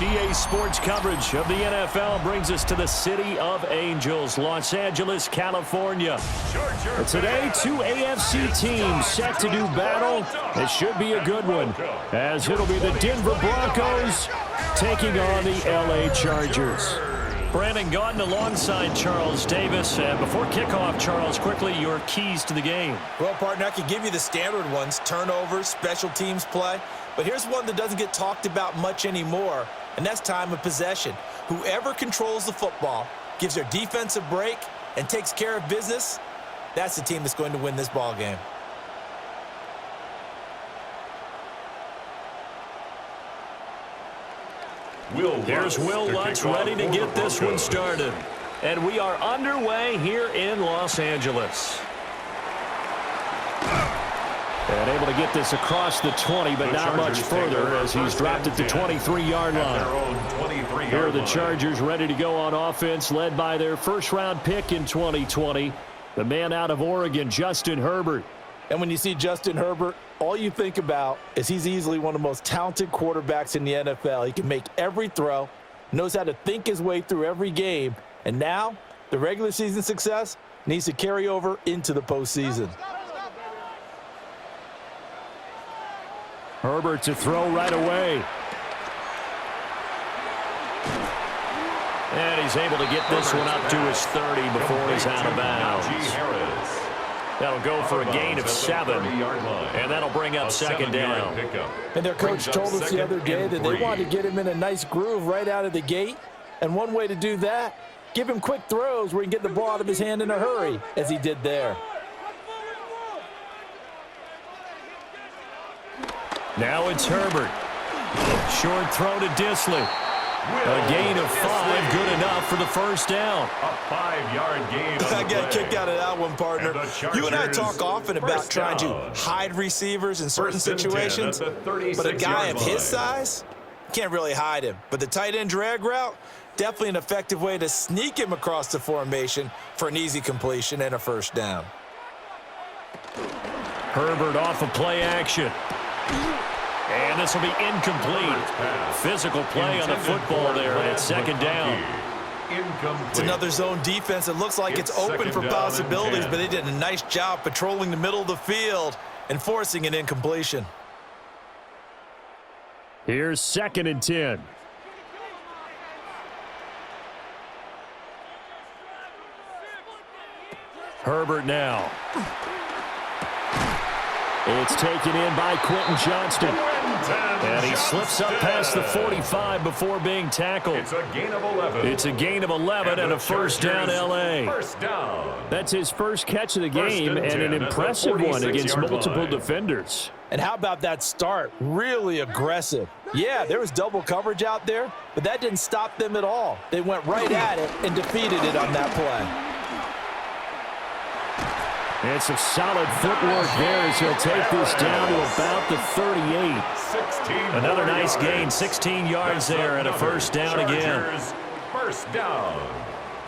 EA Sports coverage of the NFL brings us to the City of Angels, Los Angeles, California. Today, two AFC teams set to do battle. It should be a good one, as it'll be the Denver Broncos taking on the LA Chargers. Brandon Gaudin alongside Charles Davis. And before kickoff, Charles, quickly your keys to the game. Well, partner, I could give you the standard ones, turnovers, special teams play. But here's one that doesn't get talked about much anymore, and that's time of possession. Whoever controls the football, gives their defense a break, and takes care of business, that's the team that's going to win this ball game. Here's Will Lutz ready to get this one started. And we are underway here in Los Angeles. And able to get this across the 20, but not much further as he's dropped at the 23-yard line. Here are the Chargers ready to go on offense, led by their first-round pick in 2020, the man out of Oregon, Justin Herbert. And when you see Justin Herbert, all you think about is he's easily one of the most talented quarterbacks in the NFL. He can make every throw, knows how to think his way through every game, and now the regular season success needs to carry over into the postseason. Herbert to throw right away. And he's able to get this one up to his 30 before he's out of bounds. That'll go for a gain of 7, and that'll bring up second down. And their coach told us the other day that they wanted to get him in a nice groove right out of the gate. And one way to do that, give him quick throws where he can get the ball out of his hand in a hurry, as he did there. Now it's Herbert. Short throw to Disley. A gain of 5, good enough for the first down. A 5-yard gain. I got kicked out of that one, partner. You and I talk often about trying to hide receivers in certain situations, but a guy of his size can't really hide him. But the tight end drag route, definitely an effective way to sneak him across the formation for an easy completion and a first down. Herbert off of play action. And this will be incomplete. Physical play on the football there, and it's second down. It's another zone defense. It looks like it's open for possibilities, but they did a nice job patrolling the middle of the field and forcing an incompletion. Here's 2nd and 10. Herbert now. It's taken in by Quentin Johnston. And he slips up past the 45 before being tackled. It's a gain of 11. It's a gain of 11 and a first down, LA. First down. That's his first catch of the game and an impressive one against multiple defenders. And how about that start? Really aggressive. Yeah, there was double coverage out there, but that didn't stop them at all. They went right at it and defeated it on that play. And some solid footwork there as he'll take this down to about the 38. Another nice gain, 16 yards there and a first down again. First down.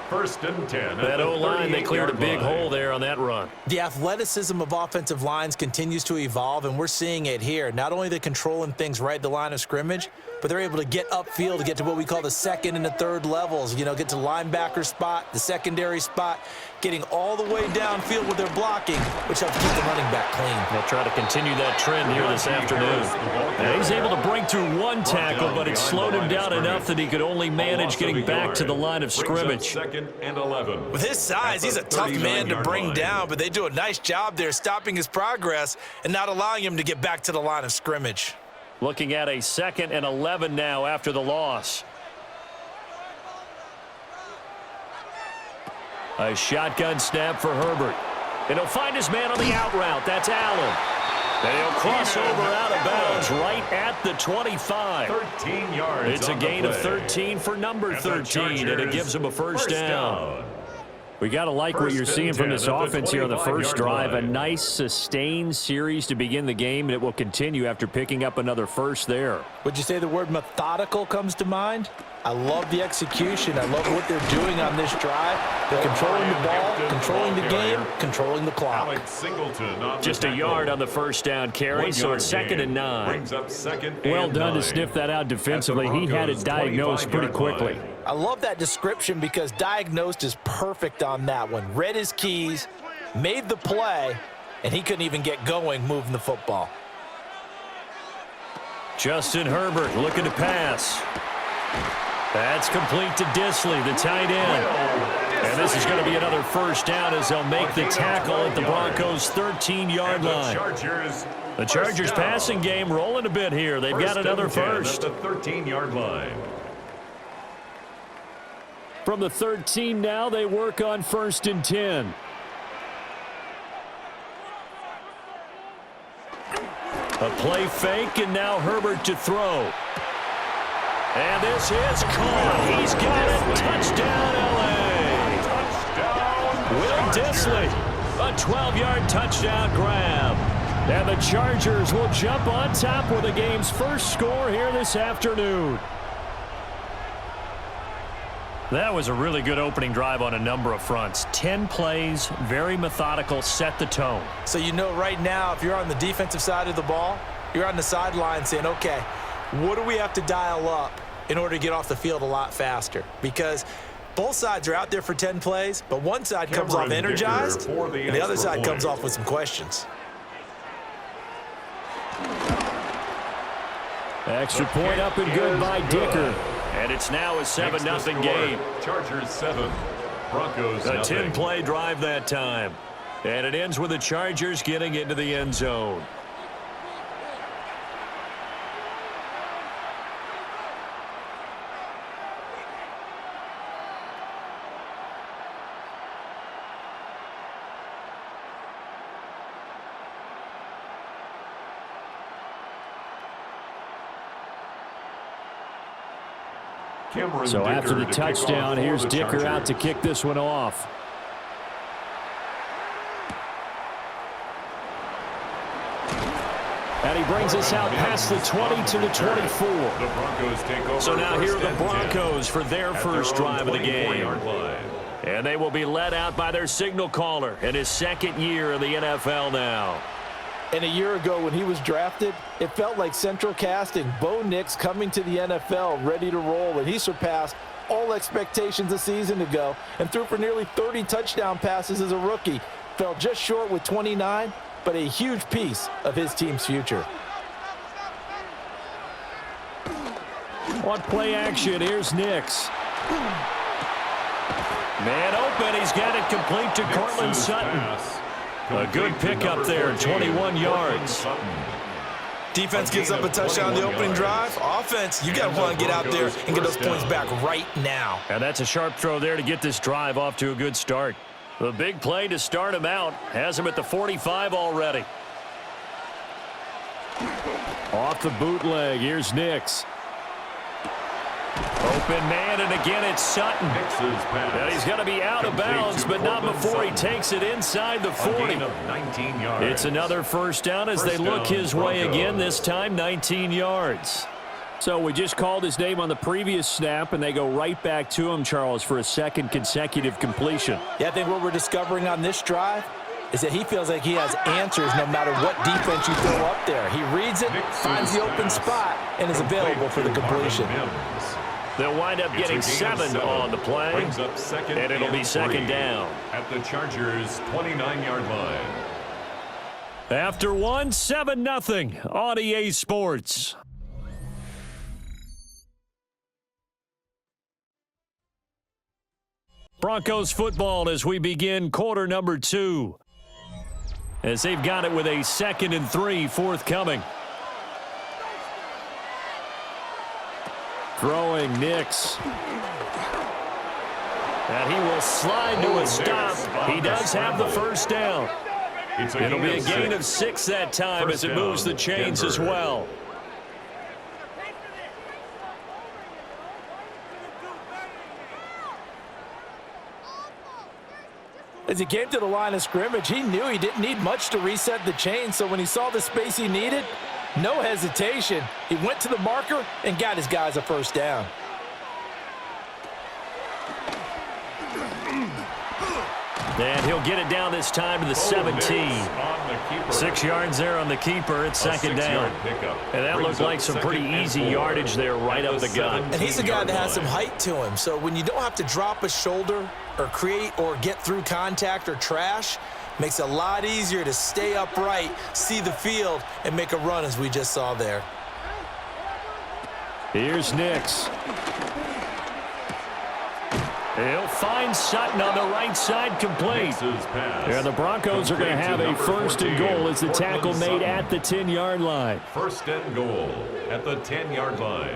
1st and 10. That O-line, they cleared a big hole there on that run. The athleticism of offensive lines continues to evolve, and we're seeing it here. Not only are they controlling things right at the line of scrimmage, but they're able to get upfield to get to what we call the 2nd and the 3rd levels. You know, get to linebacker spot, the secondary spot, getting all the way downfield with their blocking, which helps keep the running back clean. They'll try to continue that trend here this afternoon. And he's able to break through one tackle, but it slowed him down enough that he could only manage getting back to the line of scrimmage. 2nd and 11. With his size, he's a tough man to bring down, but they do a nice job there stopping his progress and not allowing him to get back to the line of scrimmage. Looking at a 2nd and 11 now after the loss. A shotgun snap for Herbert. And he'll find his man on the out route. That's Allen. And he'll cross over out of bounds right at the 25. 13 yards. It's a gain of 13 for number 13, and it gives him a first down. We got to like what you're seeing from this offense here on the first drive. A nice, sustained series to begin the game, and it will continue after picking up another first there. Would you say the word methodical comes to mind? I love the execution. I love what they're doing on this drive. They're controlling the ball, controlling the game, controlling the clock. Just a yard on the first down carry, so it's 2nd and 9. Well done to sniff that out defensively. He had it diagnosed pretty quickly. I love that description because diagnosed is perfect on that one. Read his keys, made the play, and he couldn't even get going moving the football. Justin Herbert looking to pass. That's complete to Disley, the tight end. And this is going to be another first down as they'll make the tackle at the Broncos' 13-yard line. The Chargers passing game rolling a bit here. They've got another first. At the 13-yard line. From the 13 now, they work on 1st and 10. A play fake, and now Herbert to throw. And this is caught. He's got it. Touchdown, L.A. Will Disley. A 12-yard touchdown grab. And the Chargers will jump on top with the game's first score here this afternoon. That was a really good opening drive on a number of fronts. 10 plays, very methodical, set the tone. So you know right now, if you're on the defensive side of the ball, you're on the sideline saying, okay, what do we have to dial up in order to get off the field a lot faster? Because both sides are out there for 10 plays, but one side comes off energized, and the other side comes off with some questions. Extra point up and good by Dicker. And it's now a 7-0 game. Chargers 7, Broncos A nothing. 10-play drive that time. And it ends with the Chargers getting into the end zone. So after the touchdown, here's Dicker out to kick this one off. And he brings us out past the 20 to the 24. The Broncos take over. So now here are the Broncos for their first drive of the game. And they will be led out by their signal caller in his 2nd year in the NFL now. And a year ago when he was drafted, it felt like central casting. Bo Nix coming to the NFL ready to roll, and he surpassed all expectations a season ago and threw for nearly 30 touchdown passes as a rookie. Fell just short with 29, but a huge piece of his team's future. On play action, here's Nix. Man open, he's got it complete to Cortland Sutton. A good pickup there, 21 yards. Defense gives up a touchdown on the opening drive. Offense, you got to want to get out there and get those points back right now. And that's a sharp throw there to get this drive off to a good start. The big play to start him out has him at the 45 already. Off the bootleg, here's Nix. Open man, and again it's Sutton. And he's going to be out of bounds, but not before he takes it inside the 40. It's another first down as they look his way again, this time 19 yards. So we just called his name on the previous snap, and they go right back to him, Charles, for a 2nd consecutive completion. Yeah, I think what we're discovering on this drive is that he feels like he has answers no matter what defense you throw up there. He reads it, finds the open spot, and is available for the completion. They'll wind up getting 7 on the play, and it'll be 2nd down. At the Chargers' 29-yard line. After 1, 7-0 on EA Sports. Broncos football as we begin quarter number 2. As they've got it with a 2nd and 3 forthcoming. Throwing Nix. And he will slide to a stop. He does have the first down. It'll be a gain of 6 that time as it moves the chains as well. As he came to the line of scrimmage, he knew he didn't need much to reset the chain, so when he saw the space he needed, no hesitation. He went to the marker and got his guys a first down. And he'll get it down this time to the 17. 6 yards there on the keeper. It's second down. And that looked like some pretty easy yardage there right up the gut. And he's a guy that has some height to him. So when you don't have to drop a shoulder or create or get through contact or trash, makes it a lot easier to stay upright, see the field, and make a run as we just saw there. Here's Nix. He'll find Sutton on the right side, complete. And the Broncos are going to have a first and goal as the tackle made at the 10-yard line. First and goal at the 10-yard line.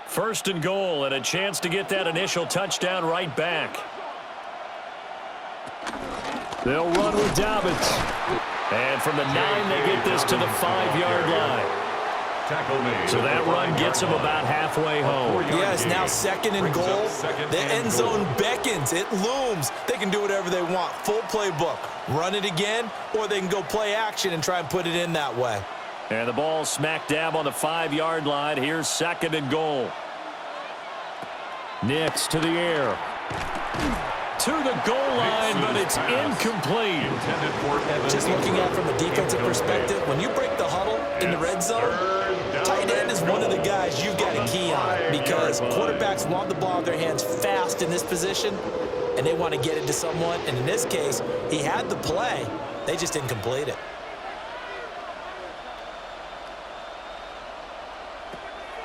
First and goal, and a chance to get that initial touchdown right back. They'll run with Dobbins. And from the 9, they get this to the 5-yard line. So that run gets them about halfway home. Yes, now second and goal. The end zone beckons. It looms. They can do whatever they want. Full playbook. Run it again, or they can go play action and try and put it in that way. And the ball smack dab on the 5-yard line. Here's second and goal. Nix to the air. To the goal line, but it's incomplete. Just looking at it from a defensive perspective, when you break the huddle in the red zone, tight end is one of the guys you've got a key on because quarterbacks want the ball in their hands fast in this position, and they want to get it to someone. And in this case, he had the play. They just didn't complete it.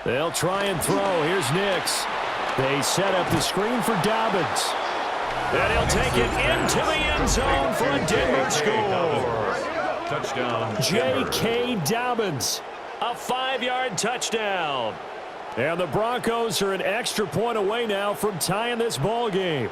They'll try and throw. Here's Nix. They set up the screen for Dobbins. And he'll take it into the end zone for a Denver score. Touchdown, J.K. Dobbins. A 5-yard touchdown. And the Broncos are an extra point away now from tying this ball game.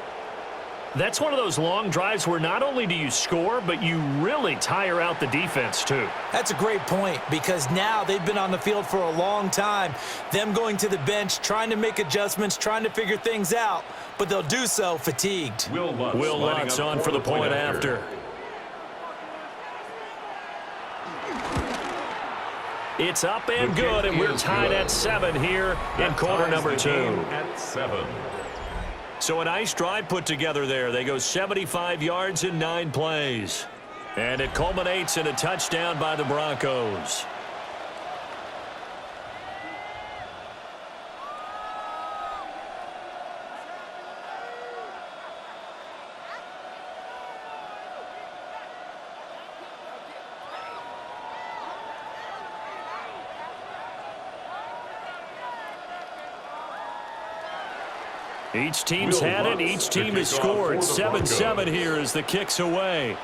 That's one of those long drives where not only do you score, but you really tire out the defense too. That's a great point because now they've been on the field for a long time. Them going to the bench, trying to make adjustments, trying to figure things out, but they'll do so fatigued. Will Lutz on for the point after. It's up and good, and we're tied at 7 here in quarter number 2. At 7. So a nice drive put together there. They go 75 yards in 9 plays. And it culminates in a touchdown by the Broncos. Each team's had it. Each team has scored. 7-7 here as the kick's away.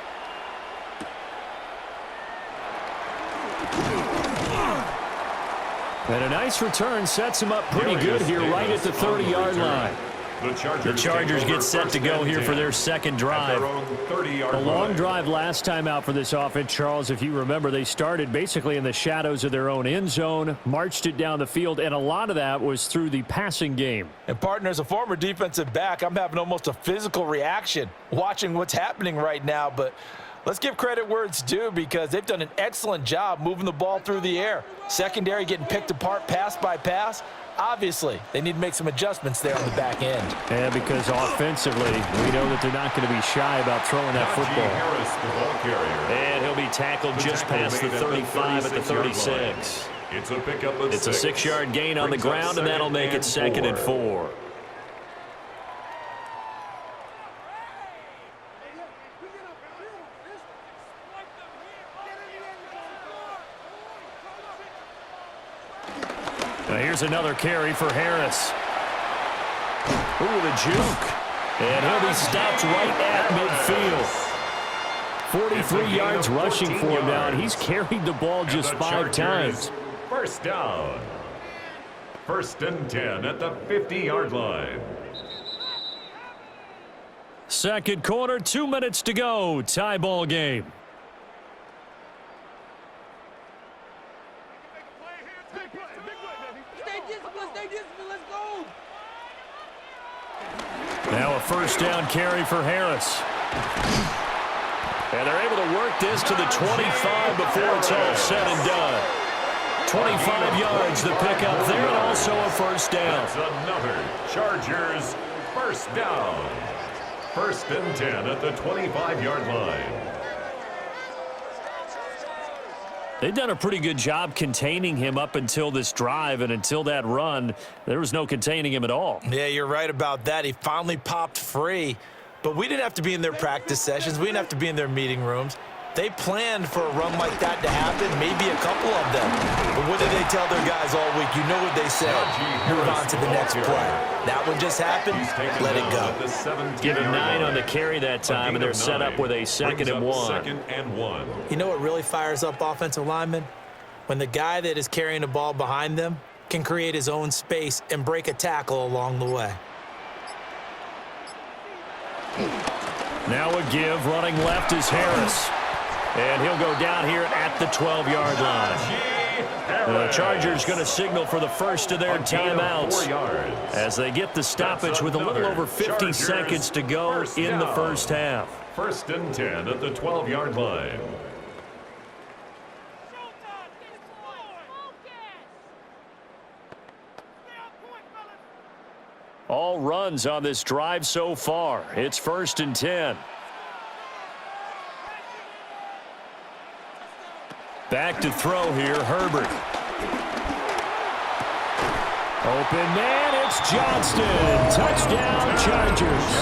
And a nice return sets him up pretty good here right at the 30-yard line. The Chargers get set to go here for their second drive. A long drive last time out for this offense, Charles. If you remember, they started basically in the shadows of their own end zone, marched it down the field, and a lot of that was through the passing game. And, partner, as a former defensive back, I'm having almost a physical reaction watching what's happening right now. But let's give credit where it's due because they've done an excellent job moving the ball through the air. Secondary getting picked apart pass by pass. Obviously, they need to make some adjustments there on the back end. And because offensively, we know that they're not going to be shy about throwing that football. And he'll be tackled just past the 35 at the 36. It's a pickup of It's a 6-yard gain on the ground, and that'll make it 2nd and 4. Now here's another carry for Harris. Ooh, the juke. And he'll be stopped right at midfield. 43 yards rushing for him now, and he's carried the ball just 5 times. First down. First and 10 at the 50-yard line. Second quarter, 2 minutes to go. Tie ball game. Now a first down carry for Harris. And they're able to work this to the 25 before it's all said and done. 25 yards the pickup there, and also a first down. That's another Chargers first down. 1st and 10 at the 25-yard line. They've done a pretty good job containing him up until this drive, and until that run, there was no containing him at all. Yeah, you're right about that. He finally popped free, but we didn't have to be in their practice sessions. We didn't have to be in their meeting rooms. They planned for a run like that to happen, maybe a couple of them. But what did they tell their guys all week? You know what they said. Move on to the next play. That one just happened. Let it go. Give him 9 on the carry that time, and they're set up with a 2nd and 1. You know what really fires up offensive linemen? When the guy that is carrying the ball behind them can create his own space and break a tackle along the way. Now a give. Running left is Harris. And he'll go down here at the 12-yard line. The Chargers going to signal for the first of their timeouts as they get the stoppage with a little over 50 seconds to go in the first half. 1st and 10 at the 12-yard line. All runs on this drive so far. It's 1st and 10. Back to throw here, Herbert. Open man, it's Johnston. Touchdown, Chargers.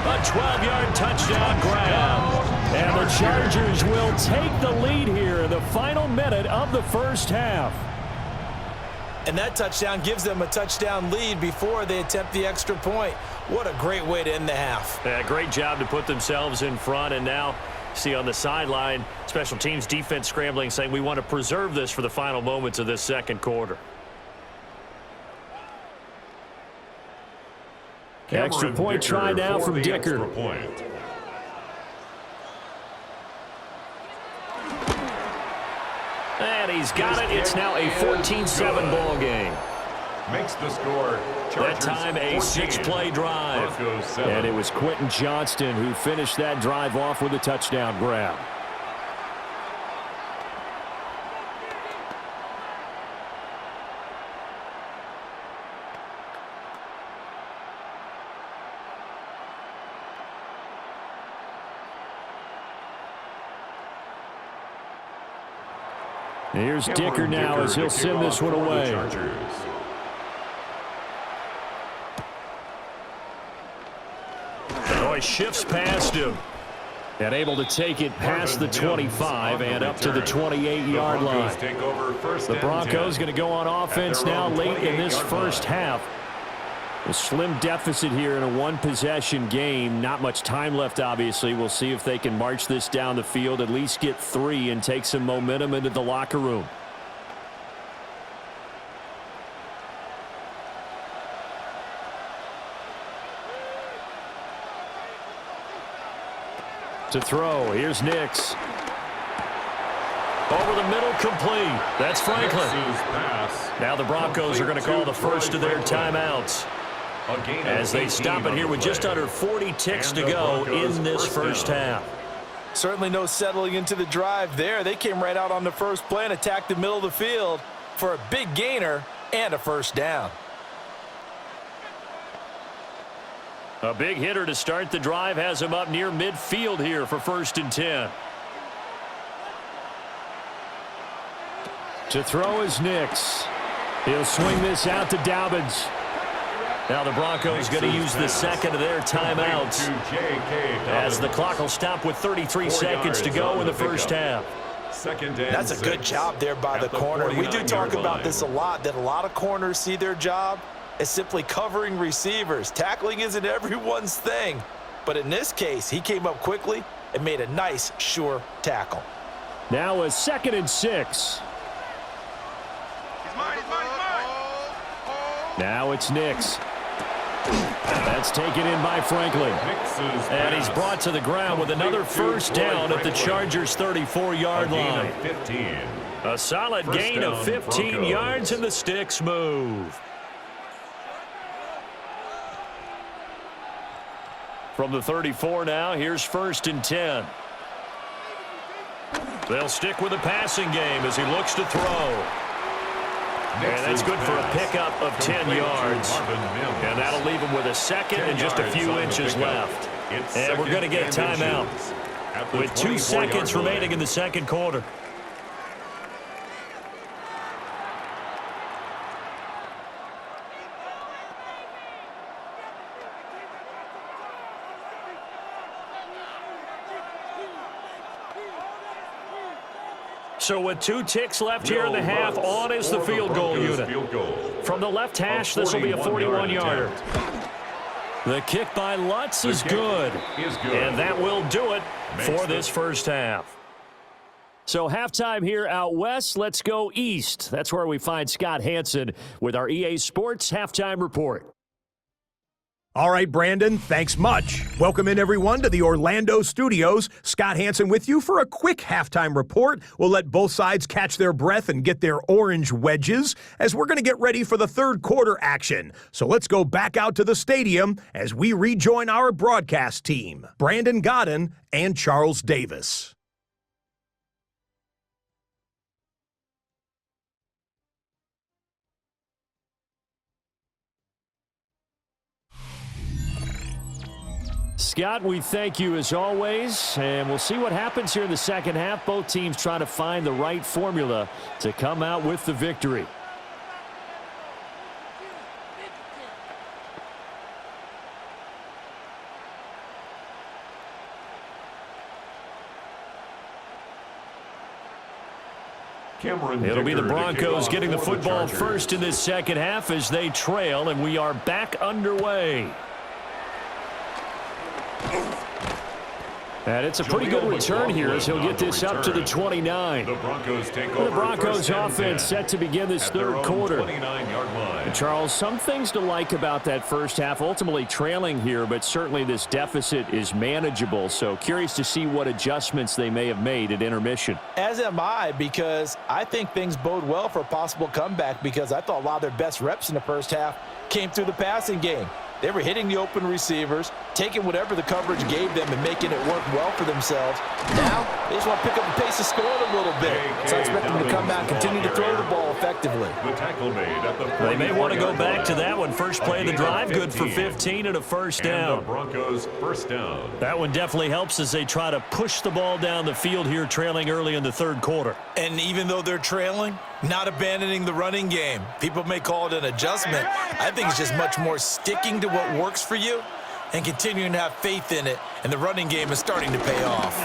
A 12-yard touchdown grab. And the Chargers will take the lead here in the final minute of the first half. And that touchdown gives them a touchdown lead before they attempt the extra point. What a great way to end the half. Yeah, great job to put themselves in front, and now see on the sideline, special teams defense scrambling, saying we want to preserve this for the final moments of this second quarter. Extra point try now from Dicker. And he's got it. It's now a 14-7 ball game. Makes the score. That time a 6-play drive. And it was Quentin Johnston who finished that drive off with a touchdown grab. Here's Dicker now as he'll send this one away. He shifts past him and able to take it past the 25 and up to the 28-yard line. The Broncos going to go on offense now late in this first half. A slim deficit here in a one-possession game. Not much time left, obviously. We'll see if they can march this down the field, at least get 3 and take some momentum into the locker room. To throw, here's Nix. Over the middle, complete. That's Franklin. Now the Broncos are going to call the first of their timeouts as they stop it here with just under 40 ticks to go in this first half. Certainly no settling into the drive there. They came right out on the first play and attacked the middle of the field for a big gainer and a first down. A big hitter to start the drive has him up near midfield here for 1st and 10. To throw is Nix. He'll swing this out to Dobbins. Now the Broncos going to use the second of their timeouts as the clock will stop with 33 seconds to go in the first half. That's a good job there by the corner. We do talk about this a lot, that a lot of corners see their job as simply covering receivers. Tackling isn't everyone's thing. But in this case, he came up quickly and made a nice, sure tackle. Now a 2nd and 6. Now it's Nix. That's taken in by Franklin. And he's brought to the ground with another first down at the Chargers' 34-yard line. A solid gain of 15 yards, and the sticks move. From the 34 now, here's 1st and 10. They'll stick with the passing game as he looks to throw. And that's good for a pickup of 10 yards. And that'll leave him with a second and just a few inches left. And we're going to get a timeout with 2 seconds remaining in the second quarter. So with 2 ticks left here in the half, on is the field goal unit. From the left hash, this will be a 41-yarder. The kick by Lutz is good. And that will do it for this first half. So halftime here out west. Let's go east. That's where we find Scott Hansen with our EA Sports Halftime Report. All right, Brandon, thanks much. Welcome in, everyone, to the Orlando studios. Scott Hansen with you for a quick halftime report. We'll let both sides catch their breath and get their orange wedges as we're going to get ready for the third quarter action. So let's go back out to the stadium as we rejoin our broadcast team, Brandon Godden and Charles Davis. Scott, we thank you as always, and we'll see what happens here in the second half. Both teams trying to find the right formula to come out with the victory. It'll be the Broncos getting the football first in this second half as they trail, and we are back underway. And it's a pretty good return here as he'll get this up to the 29. The Broncos take over. The Broncos offense set to begin this third quarter. And Charles, some things to like about that first half. Ultimately trailing here, but certainly this deficit is manageable. So curious to see what adjustments they may have made at intermission. As am I, because I think things bode well for a possible comeback, because I thought a lot of their best reps in the first half came through the passing game. They were hitting the open receivers, taking whatever the coverage gave them and making it work well for themselves. Now, they just want to pick up the pace of scoring a little bit. So I expect them to come out and continue to throw the ball effectively. They may want to go back to that one. First play of the drive, good for 15 and a first down. The Broncos first down. That one definitely helps as they try to push the ball down the field here, trailing early in the third quarter. And even though they're trailing, not abandoning the running game. People may call it an adjustment. I think it's just much more sticking to what works for you and continuing to have faith in it, and the running game is starting to pay off.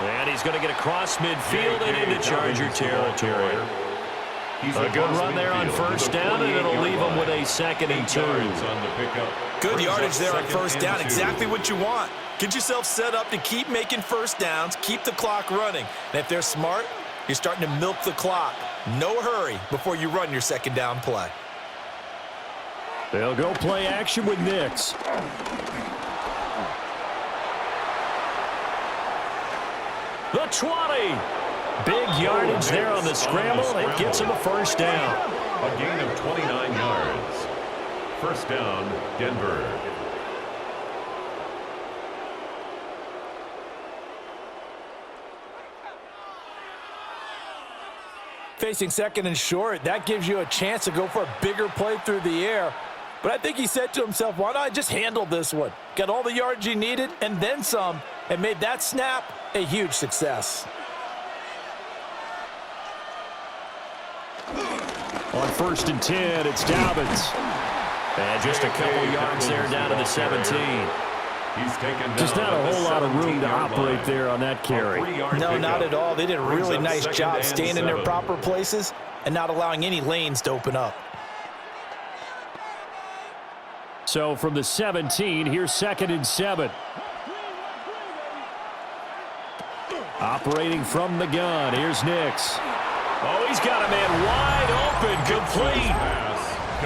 And he's going to get across midfield and into Charger territory. A good run there on first down, and it'll leave him with a 2nd and 2. Good yardage there on first down, exactly what you want. Get yourself set up to keep making first downs, keep the clock running. And if they're smart, you're starting to milk the clock. No hurry before you run your second down play. They'll go play action with Nix. The 20. Big yardage there on the scramble. It gets him a first down. A gain of 29 yards. First down, Denver. Facing 2nd and short, that gives you a chance to go for a bigger play through the air. But I think he said to himself, why not just handle this one? Got all the yards he needed and then some, and made that snap a huge success. On 1st and 10, it's Dobbins. And just a couple yards there down to the 17. Just not a whole lot of room to operate there on that carry. No, not at all. They did a really nice job staying in their proper places and not allowing any lanes to open up. So from the 17, here's 2nd and 7. Operating from the gun, here's Nix. Oh, he's got a man wide open, complete.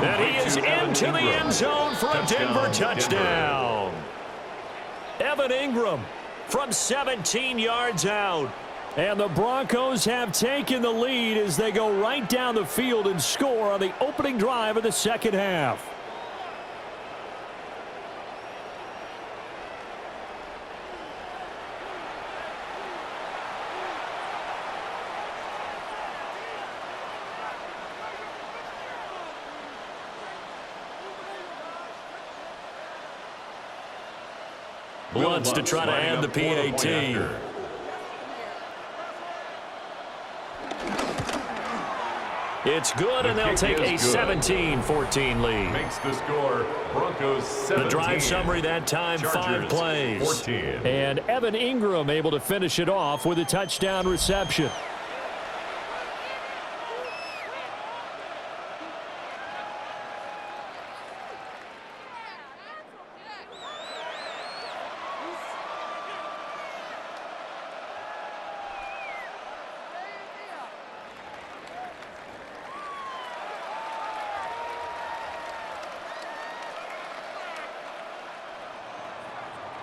And he is into the end zone for a Denver touchdown. Evan Ingram from 17 yards out. And the Broncos have taken the lead as they go right down the field and score on the opening drive of the second half. Wants to try to add the PAT. It's good, and they'll take a 17-14 lead. Makes the score Broncos 17. The drive summary that time, Chargers 5 plays. 14. And Evan Ingram able to finish it off with a touchdown reception.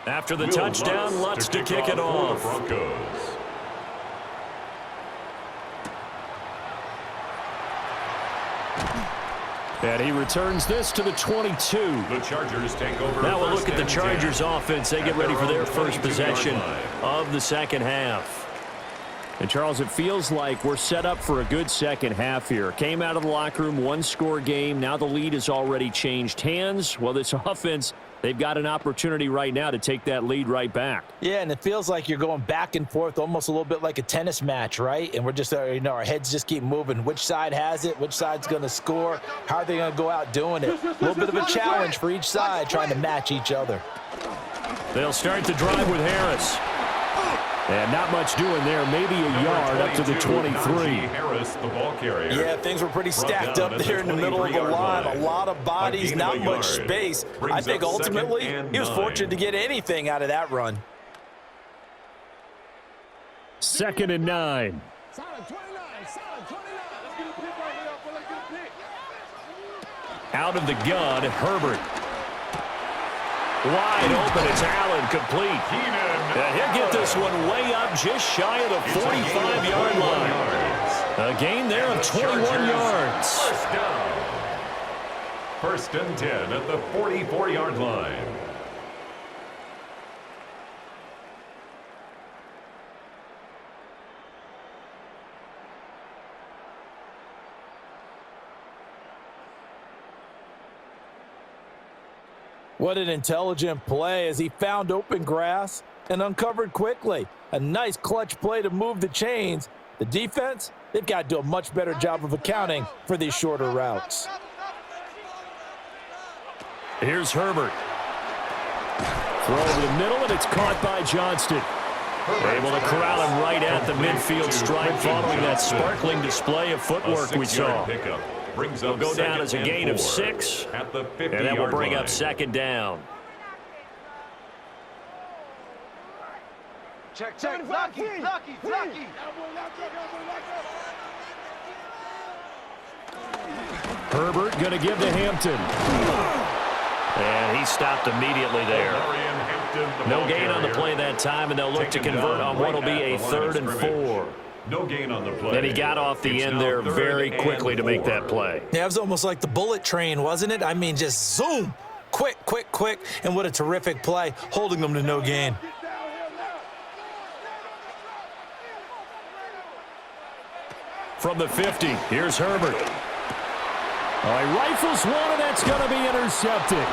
After the touchdown, Lutz to kick it off. Broncos. And he returns this to the 22. The Chargers take over. Now we'll look at the Chargers offense. They get ready for their first possession of the second half. And, Charles, it feels like we're set up for a good second half here. Came out of the locker room, one-score game. Now the lead has already changed hands. Well, this offense, they've got an opportunity right now to take that lead right back. Yeah, and it feels like you're going back and forth almost a little bit like a tennis match, right? And we're just, our heads just keep moving. Which side has it? Which side's going to score? How are they going to go out doing it? A little bit of a challenge for each side trying to match each other. They'll start the drive with Harris. And not much doing there, maybe a yard up to the 23. Harris, the ball carrier. Yeah, things were pretty stacked up there in the middle of the line. A lot of bodies, not much space. I think ultimately he was fortunate to get anything out of that run. 2nd and 9. Out of the gun, Herbert. Wide open, it's Allen, complete. He'll get this one way up just shy of the 45-yard line. A gain there of 21 yards. First down. 1st and 10 at the 44-yard line. What an intelligent play as he found open grass and uncovered quickly. A nice clutch play to move the chains. The defense, they've got to do a much better job of accounting for these shorter routes. Here's Herbert. Throw over the middle, and it's caught by Johnston. Able to corral him right at the midfield stripe following that sparkling display of footwork we saw. Will go down as a gain of 6, at the 50-yard and that will bring line. up 2nd down. Check. Lucky. Herbert going to give to Hampton. And he stopped immediately there. No gain on the play that time, and they'll look to convert on what will be a 3rd and 4. No gain on the play. And he got off the end there very quickly to make that play. Yeah, it was almost like the bullet train, wasn't it? I mean, just zoom. Quick. And what a terrific play, holding them to no gain. From the 50, here's Herbert. He rifles one, and that's going to be intercepted.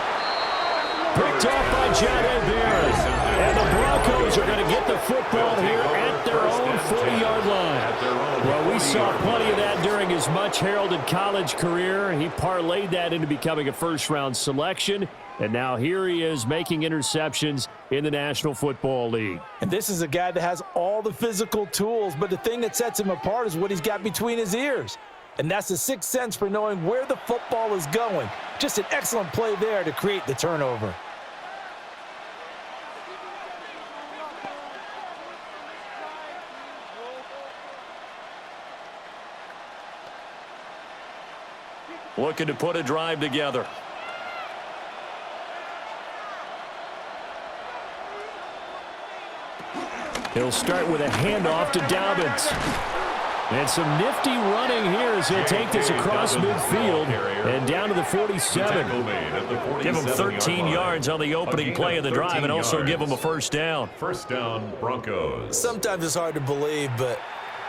Picked off by Jared Barrett. And the Broncos are going to get the football here at their own 40-yard line. Well, we saw plenty of that during his much-heralded college career. He parlayed that into becoming a first-round selection. And now here he is making interceptions in the National Football League. And this is a guy that has all the physical tools, but the thing that sets him apart is what he's got between his ears. And that's the sixth sense for knowing where the football is going. Just an excellent play there to create the turnover. Looking to put a drive together. He'll start with a handoff to Dobbins. And some nifty running here as he'll take this across midfield and down to the 47. Give him 13 yards on the opening play of the drive and also give him a first down. First down, Broncos. Sometimes it's hard to believe, but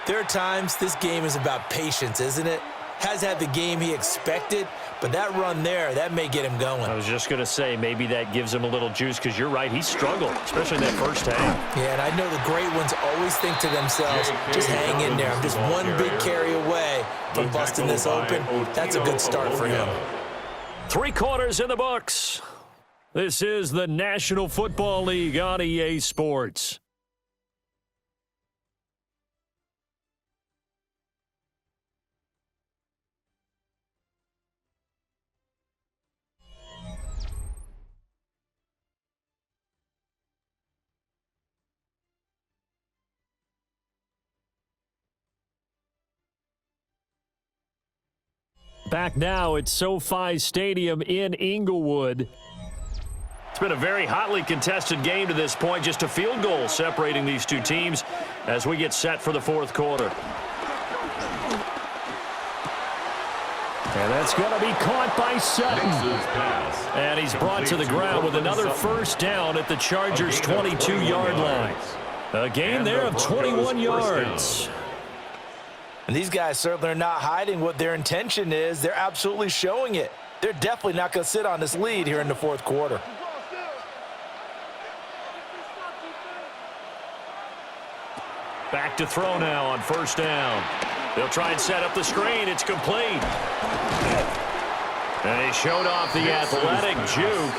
there are times this game is about patience, isn't it? has had the game he expected, but that run there, that may get him going. I was just going to say, maybe that gives him a little juice, because you're right, he struggled, especially in that first half. Yeah, and I know the great ones always think to themselves, just hang in there. I'm just one big carry away from busting this open. That's a good start for him. 3 quarters in the books. This is the National Football League on EA Sports. Back now at SoFi Stadium in Inglewood. It's been a very hotly contested game to this point. Just a field goal separating these two teams as we get set for the fourth quarter. And that's going to be caught by Sutton. And he's brought to the ground with another first down at the Chargers' 22-yard line. A gain there of 21 yards. And these guys certainly are not hiding what their intention is. They're absolutely showing it. They're definitely not going to sit on this lead here in the fourth quarter. Back to throw now on first down. They'll try and set up the screen. It's complete. And he showed off the athletic juke.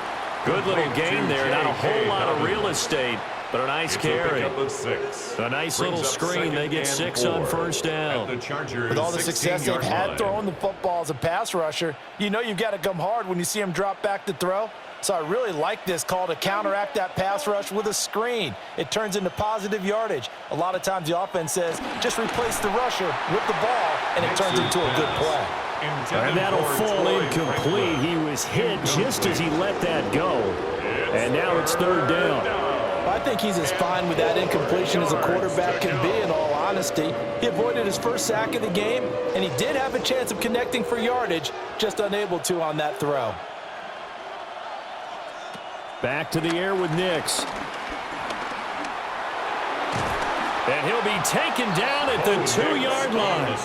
Good little gain there. Not a whole lot of real estate, but a nice carry. A nice little screen. They get 6 on first down. With all the success they've had throwing the football as a pass rusher, you know you've got to come hard when you see him drop back to throw. So I really like this call to counteract that pass rush with a screen. It turns into positive yardage. A lot of times the offense says, just replace the rusher with the ball, and it turns into a good play. And that'll fall incomplete. He was hit just as he let that go. And now it's third down. I think he's as fine with that incompletion as a quarterback can be, in all honesty. He avoided his first sack of the game, and he did have a chance of connecting for yardage, just unable to on that throw. Back to the air with Nix. And he'll be taken down at the 2-yard line.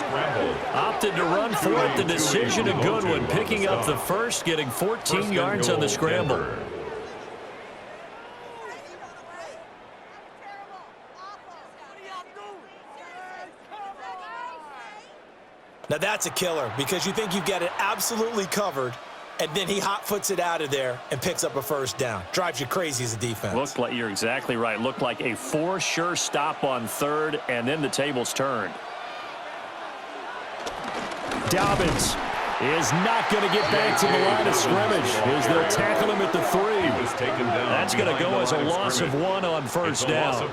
Opted to run for it. The decision a good one. Picking up the first, getting 14 yards on the scramble. Now that's a killer, because you think you've got it absolutely covered, and then he hot-foots it out of there and picks up a first down. Drives you crazy as a defense. Looked like, you're exactly right. Looked like a for-sure stop on third, and then the tables turned. Dobbins is not going to get back to the line of scrimmage as they'll tackle him at the 3. That's going to go as a loss of 1 on first down.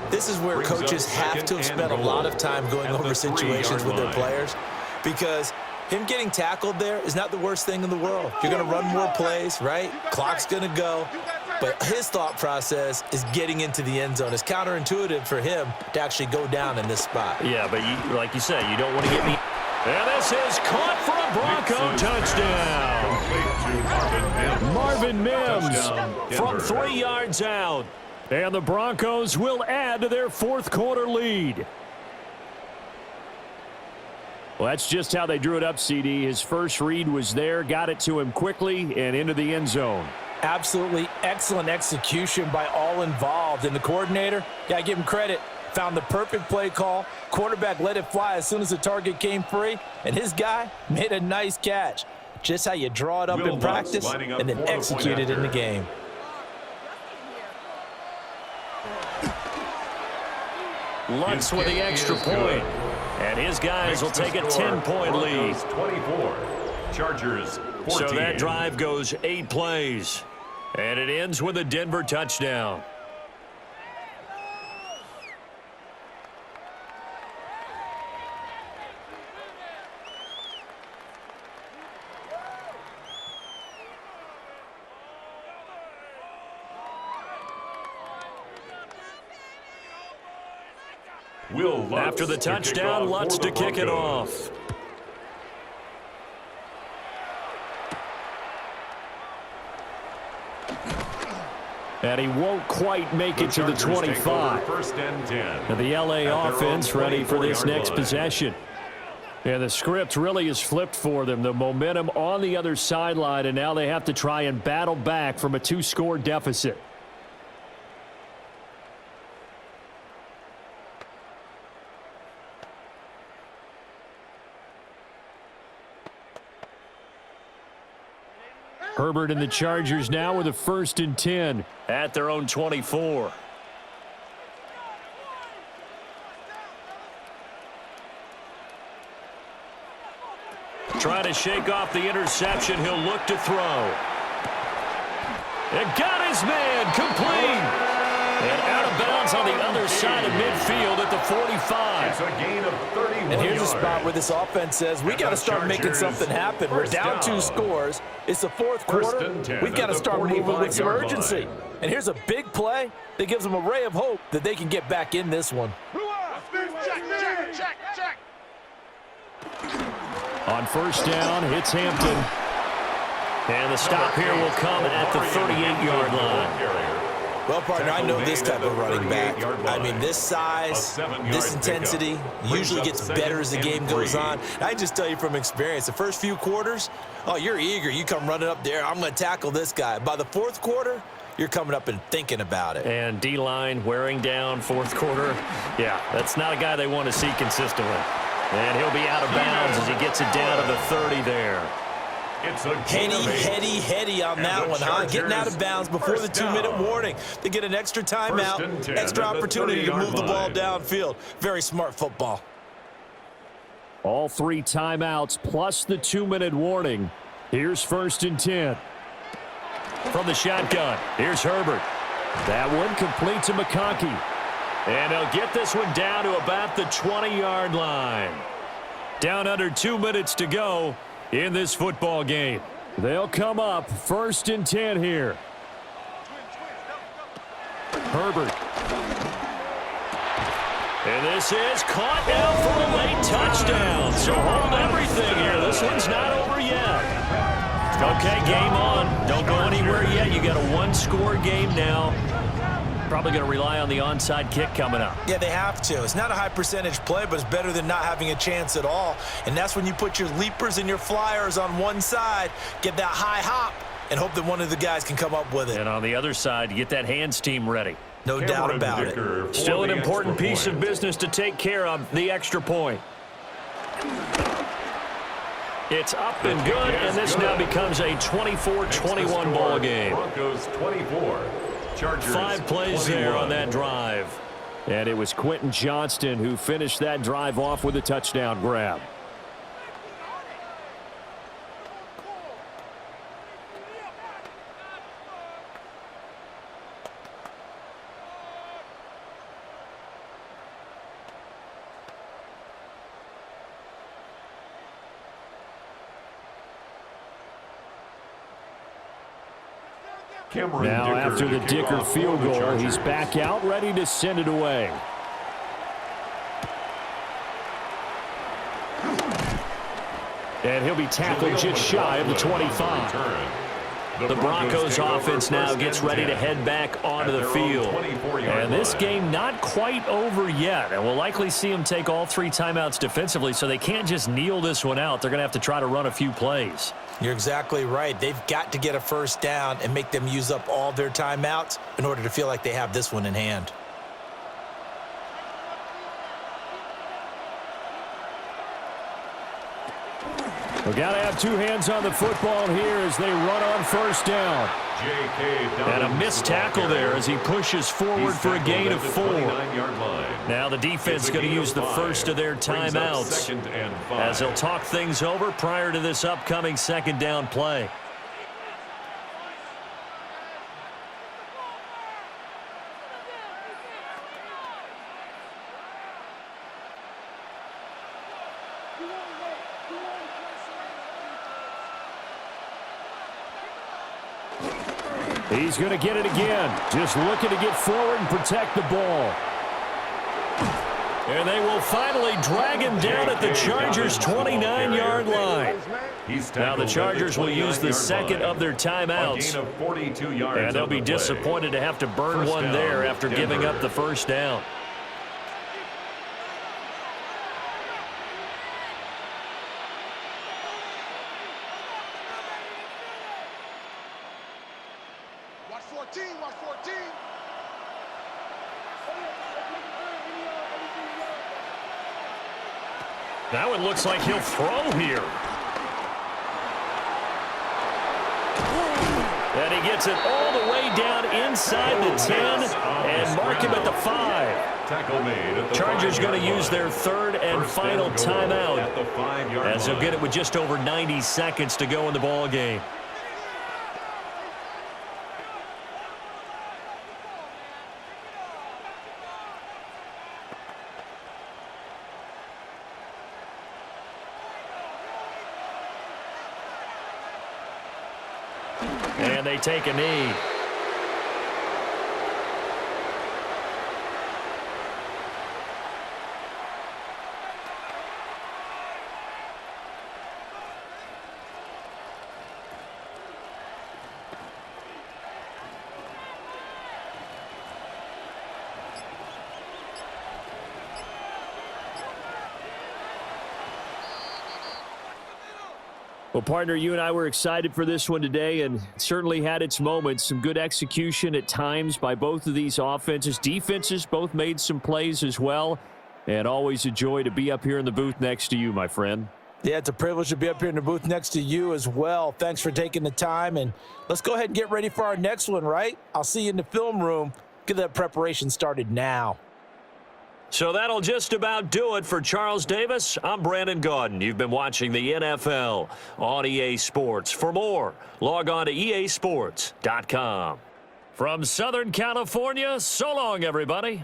This is where coaches have to have spent a lot of time going over situations with their players, because him getting tackled there is not the worst thing in the world. You're going to run more plays, right? Clock's going to go. But his thought process is getting into the end zone. It's counterintuitive for him to actually go down in this spot. Yeah, but like you say, you don't want to get me. And this is caught for a Bronco touchdown. Marvin Mims from 3 yards out. And the Broncos will add to their fourth quarter lead. Well, that's just how they drew it up, CD. His first read was there, got it to him quickly, and into the end zone. Absolutely excellent execution by all involved. And the coordinator, got to give him credit, found the perfect play call. Quarterback let it fly as soon as the target came free, and his guy made a nice catch. Just how you draw it up in practice and then execute it in the game. Lutz with the extra point. And his guys will take a 10-point lead. 24. Chargers 14. So that drive goes 8 plays. And it ends with a Denver touchdown. After the touchdown, Lutz to kick it off. And he won't quite make it to the 25. First and 10. And the LA offense ready for this next possession. Yeah, the script really is flipped for them. The momentum on the other sideline, and now they have to try and battle back from a 2-score deficit. Herbert and the Chargers now with a 1st and 10 at their own 24. Trying to shake off the interception. He'll look to throw. It got his man complete. And out of bounds on the other side of midfield at the 45. It's a gain of 31 And here's yards. a spot where this offense says, we got to start making something happen. We're down 2 scores. It's the 4th quarter. We've got to start moving with some urgency. And here's a big play that gives them a ray of hope that they can get back in this one. Check. On 1st down, it's Hampton. And the stop here will come at the 38-yard line. Well, partner, I know this type of running back. I mean, this size, this intensity usually gets better as the game goes on. I just tell you from experience, the first few quarters, oh, you're eager. You come running up there, I'm going to tackle this guy. By the 4th quarter, you're coming up and thinking about it. And D-line wearing down 4th quarter. Yeah, that's not a guy they want to see consistently. And he'll be out of bounds as he gets it down to the 30 there. It's a Heady on that one, huh? Getting out of bounds before the 2-minute warning. They get an extra timeout, extra opportunity to move the ball downfield. Very smart football. All 3 timeouts plus the 2-minute warning. Here's 1st and 10. From the shotgun, here's Herbert. That one complete to McConkey. And he'll get this one down to about the 20-yard line. Down under 2 minutes to go in this football game. They'll come up 1st and 10 here. Herbert. And this is caught now for a late touchdown. So hold everything here. This one's not over yet. Okay, game on. Don't go anywhere yet. You got a 1-score game now. Probably going to rely on the onside kick coming up. Yeah, they have to. It's not a high percentage play, but it's better than not having a chance at all. And that's when you put your leapers and your flyers on one side, get that high hop, and hope that one of the guys can come up with it. And on the other side, you get that hands team ready. No doubt about it. Still an important piece of business to take care of, the extra point. It's up and good, and this now becomes a 24-21 ball game. Broncos 24. Chargers 5 plays 21. there on that drive. And it was Quentin Johnston who finished that drive off with a touchdown grab. Now, after the Dicker field goal, he's back out, ready to send it away. And he'll be tackled just shy of the 25. The Broncos offense now gets ready to head back onto the field. And this game not quite over yet. And we'll likely see them take all 3 timeouts defensively, so they can't just kneel this one out. They're going to have to try to run a few plays. You're exactly right. They've got to get a 1st down and make them use up all their timeouts in order to feel like they have this one in hand. We've got to have 2 hands on the football here as they run on 1st down. And a missed tackle there as he pushes forward for a gain of 4. Now the defense is going to use the first of their timeouts as they'll talk things over prior to this upcoming 2nd down play. He's going to get it again. Just looking to get forward and protect the ball. And they will finally drag him down at the Chargers' 29-yard line. Now the Chargers will use the 2nd of their timeouts. And they'll be disappointed to have to burn one there after giving up the 1st down. Now it looks like he'll throw here. And he gets it all the way down inside the 10 and mark him at the 5. Tackle made at the Chargers going to use their third and final timeout at the 5-yard as they'll line. get it with just over 90 seconds to go in the ball game. And they take a knee. Well, partner, you and I were excited for this one today, and it certainly had its moments. Some good execution at times by both of these offenses. Defenses both made some plays as well, and always a joy to be up here in the booth next to you, my friend. Yeah, it's a privilege to be up here in the booth next to you as well. Thanks for taking the time, and let's go ahead and get ready for our next one, right? I'll see you in the film room. Get that preparation started now. So that'll just about do it for Charles Davis. I'm Brandon Gaudin. You've been watching the NFL on EA Sports. For more, log on to easports.com. From Southern California, so long, everybody.